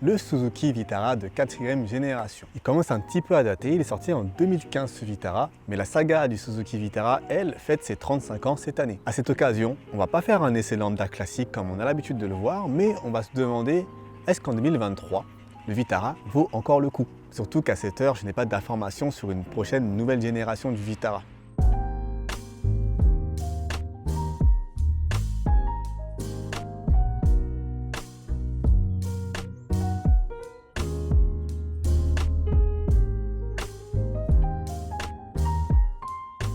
le Suzuki Vitara de 4ème génération. Il commence un petit peu à dater, il est sorti en 2015 ce Vitara, mais la saga du Suzuki Vitara, elle, fête ses 35 ans cette année. À cette occasion, on va pas faire un essai lambda classique comme on a l'habitude de le voir, mais on va se demander, est-ce qu'en 2023, le Vitara vaut encore le coup? Surtout qu'à cette heure, je n'ai pas d'informations sur une prochaine nouvelle génération du Vitara.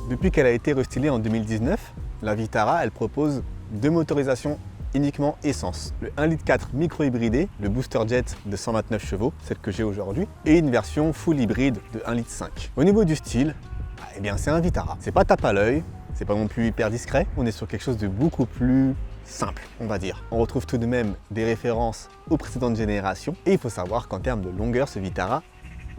Depuis qu'elle a été restylée en 2019, la Vitara, elle propose deux motorisations uniquement essence. Le 1,4 litre micro-hybridé, le Booster Jet de 129 chevaux, celle que j'ai aujourd'hui, et une version full hybride de 1,5 litre. Au niveau du style, eh bien c'est un Vitara. C'est pas tape à l'œil, c'est pas non plus hyper discret, on est sur quelque chose de beaucoup plus simple, on va dire. On retrouve tout de même des références aux précédentes générations, et il faut savoir qu'en termes de longueur, ce Vitara,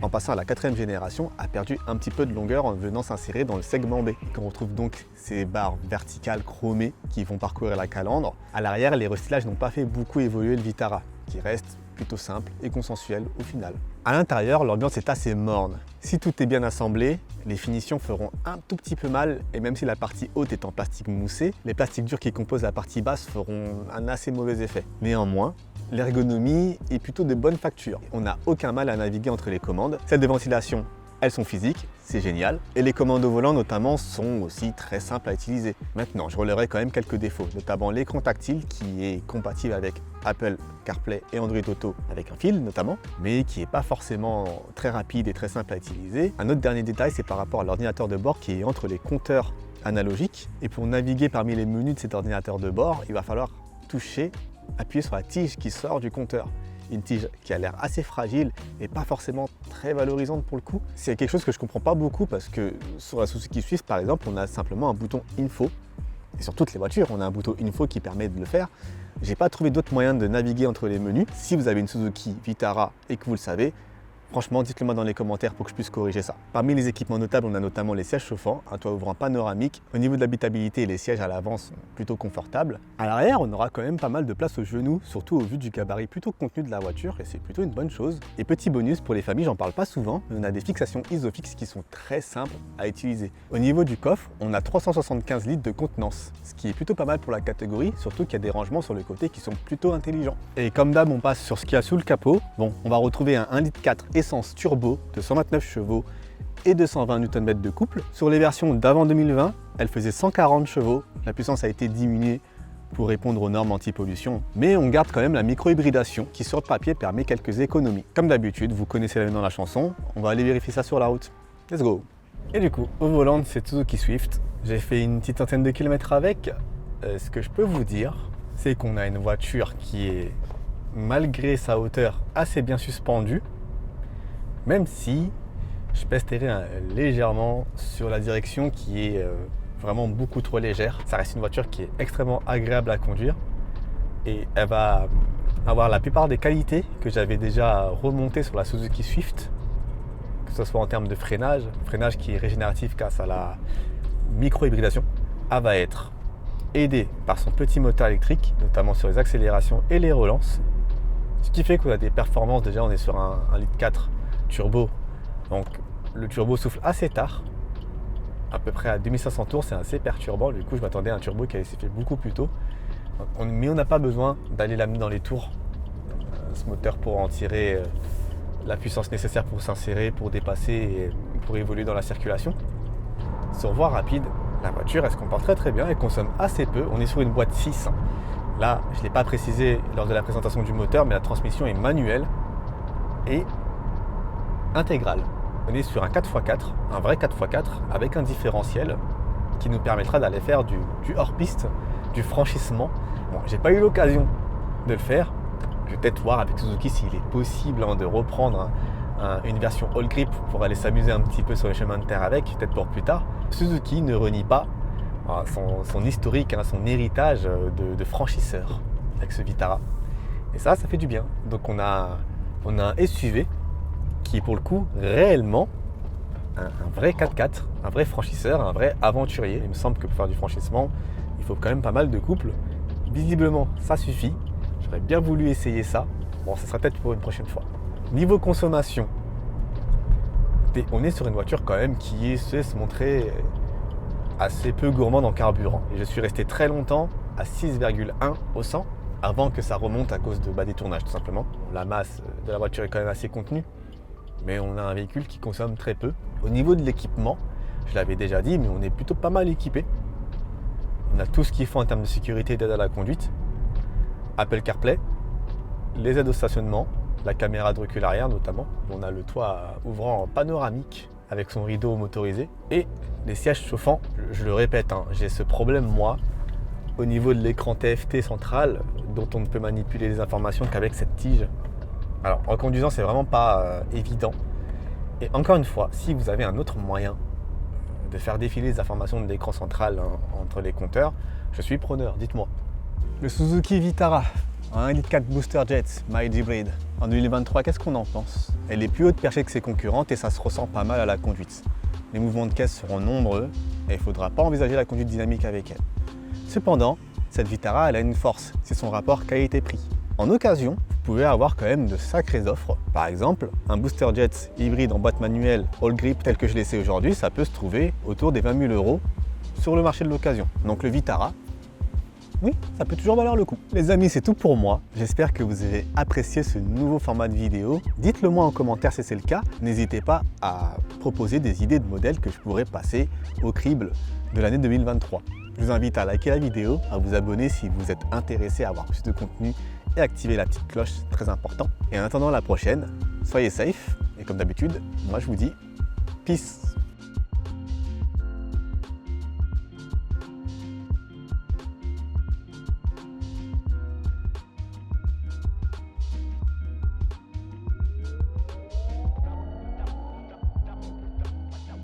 en passant à la 4ème génération, a perdu un petit peu de longueur en venant s'insérer dans le segment B. On retrouve donc ces barres verticales chromées qui vont parcourir la calandre. À l'arrière, les restylages n'ont pas fait beaucoup évoluer le Vitara, qui reste plutôt simple et consensuel au final. À l'intérieur, l'ambiance est assez morne. Si tout est bien assemblé, les finitions feront un tout petit peu mal, et même si la partie haute est en plastique moussé, les plastiques durs qui composent la partie basse feront un assez mauvais effet. Néanmoins, l'ergonomie est plutôt de bonne facture. On n'a aucun mal à naviguer entre les commandes. Celles de ventilation, elles sont physiques, c'est génial. Et les commandes au volant notamment sont aussi très simples à utiliser. Maintenant, je relèverai quand même quelques défauts, notamment l'écran tactile qui est compatible avec Apple CarPlay et Android Auto avec un fil notamment, mais qui n'est pas forcément très rapide et très simple à utiliser. Un autre dernier détail, c'est par rapport à l'ordinateur de bord qui est entre les compteurs analogiques. Et pour naviguer parmi les menus de cet ordinateur de bord, il va falloir appuyer sur la tige qui sort du compteur. Une tige qui a l'air assez fragile et pas forcément très valorisante pour le coup. C'est quelque chose que je comprends pas beaucoup parce que sur la Suzuki Swift par exemple, on a simplement un bouton Info. Et sur toutes les voitures, on a un bouton Info qui permet de le faire. J'ai pas trouvé d'autres moyens de naviguer entre les menus. Si vous avez une Suzuki Vitara et que vous le savez, franchement, dites-le moi dans les commentaires pour que je puisse corriger ça. Parmi les équipements notables, on a notamment les sièges chauffants, un toit ouvrant panoramique. Au niveau de l'habitabilité, les sièges à l'avant sont plutôt confortables. À l'arrière, on aura quand même pas mal de place aux genoux, surtout au vu du gabarit plutôt contenu de la voiture, et c'est plutôt une bonne chose. Et petit bonus pour les familles, j'en parle pas souvent, mais on a des fixations Isofix qui sont très simples à utiliser. Au niveau du coffre, on a 375 litres de contenance, ce qui est plutôt pas mal pour la catégorie, surtout qu'il y a des rangements sur le côté qui sont plutôt intelligents. Et comme d'hab, on passe sur ce qu'il y a sous le capot. Bon, on va retrouver un 1,4 litre essence turbo de 129 chevaux et 220 Nm de couple. Sur les versions d'avant 2020, elle faisait 140 chevaux. La puissance a été diminuée pour répondre aux normes anti-pollution, mais on garde quand même la micro-hybridation qui sur le papier permet quelques économies. Comme d'habitude, vous connaissez dans la chanson, on va aller vérifier ça sur la route. Let's go! Et du coup, au volant de cette Suzuki Swift, j'ai fait une petite centaine de kilomètres avec. Ce que je peux vous dire, c'est qu'on a une voiture qui est, malgré sa hauteur, assez bien suspendue, même si je pesterai légèrement sur la direction qui est vraiment beaucoup trop légère. Ça reste une voiture qui est extrêmement agréable à conduire et elle va avoir la plupart des qualités que j'avais déjà remontées sur la Suzuki Swift, que ce soit en termes de freinage qui est régénératif grâce à la micro-hybridation. Elle va être aidée par son petit moteur électrique, notamment sur les accélérations et les relances, ce qui fait qu'on a des performances. Déjà on est sur un 1,4 litre turbo, donc le turbo souffle assez tard, à peu près à 2500 tours, c'est assez perturbant. Du coup je m'attendais à un turbo qui allait s'effectuer beaucoup plus tôt, mais on n'a pas besoin d'aller l'amener dans les tours, ce moteur, pour en tirer la puissance nécessaire pour s'insérer, pour dépasser et pour évoluer dans la circulation. Sur voie rapide, la voiture elle se comporte très bien, elle consomme assez peu. On est sur une boîte 6. Là, je ne l'ai pas précisé lors de la présentation du moteur, mais la transmission est manuelle et intégrale. On est sur un 4x4, un vrai 4x4 avec un différentiel qui nous permettra d'aller faire du hors-piste, du franchissement. Bon, j'ai pas eu l'occasion de le faire. Je vais peut-être voir avec Suzuki s'il est possible de reprendre une version all grip pour aller s'amuser un petit peu sur les chemins de terre avec, peut-être pour plus tard. Suzuki ne renie pas son historique, son héritage de franchisseur avec ce Vitara. Et ça fait du bien. Donc on a un SUV qui est pour le coup réellement un vrai 4x4, un vrai franchisseur, un vrai aventurier. Il me semble que pour faire du franchissement, il faut quand même pas mal de couple. Visiblement, ça suffit. J'aurais bien voulu essayer ça. Bon, ça sera peut-être pour une prochaine fois. Niveau consommation, on est sur une voiture quand même qui sait se montrer assez peu gourmande en carburant. Et je suis resté très longtemps à 6,1 au 100 avant que ça remonte à cause des tournages tout simplement. La masse de la voiture est quand même assez contenue, mais on a un véhicule qui consomme très peu. Au niveau de l'équipement, je l'avais déjà dit, mais on est plutôt pas mal équipé. On a tout ce qu'il faut en termes de sécurité et d'aide à la conduite. Apple CarPlay, les aides au stationnement, la caméra de recul arrière notamment. On a le toit ouvrant en panoramique avec son rideau motorisé et les sièges chauffants. Je le répète, j'ai ce problème moi au niveau de l'écran TFT central dont on ne peut manipuler les informations qu'avec cette tige. Alors en conduisant c'est vraiment pas évident. Et encore une fois, si vous avez un autre moyen de faire défiler les informations de l'écran central entre les compteurs, je suis preneur, dites-moi. Le Suzuki Vitara, un 1,4 litre Booster Jet mild hybrid. En 2023, qu'est-ce qu'on en pense? Elle est plus haute perchée que ses concurrentes et ça se ressent pas mal à la conduite. Les mouvements de caisse seront nombreux et il ne faudra pas envisager la conduite dynamique avec elle. Cependant, cette Vitara, elle a une force, c'est son rapport qualité-prix. En occasion, vous pouvez avoir quand même de sacrées offres. Par exemple, un Booster Jet hybride en boîte manuelle All Grip tel que je l'ai sais aujourd'hui, ça peut se trouver autour des 20 000 € sur le marché de l'occasion. Donc le Vitara, oui, ça peut toujours valoir le coup. Les amis, c'est tout pour moi. J'espère que vous avez apprécié ce nouveau format de vidéo. Dites-le moi en commentaire si c'est le cas. N'hésitez pas à proposer des idées de modèles que je pourrais passer au crible de l'année 2023. Je vous invite à liker la vidéo, à vous abonner si vous êtes intéressé à avoir plus de contenu et activer la petite cloche, c'est très important. Et en attendant la prochaine, soyez safe. Et comme d'habitude, moi je vous dis peace.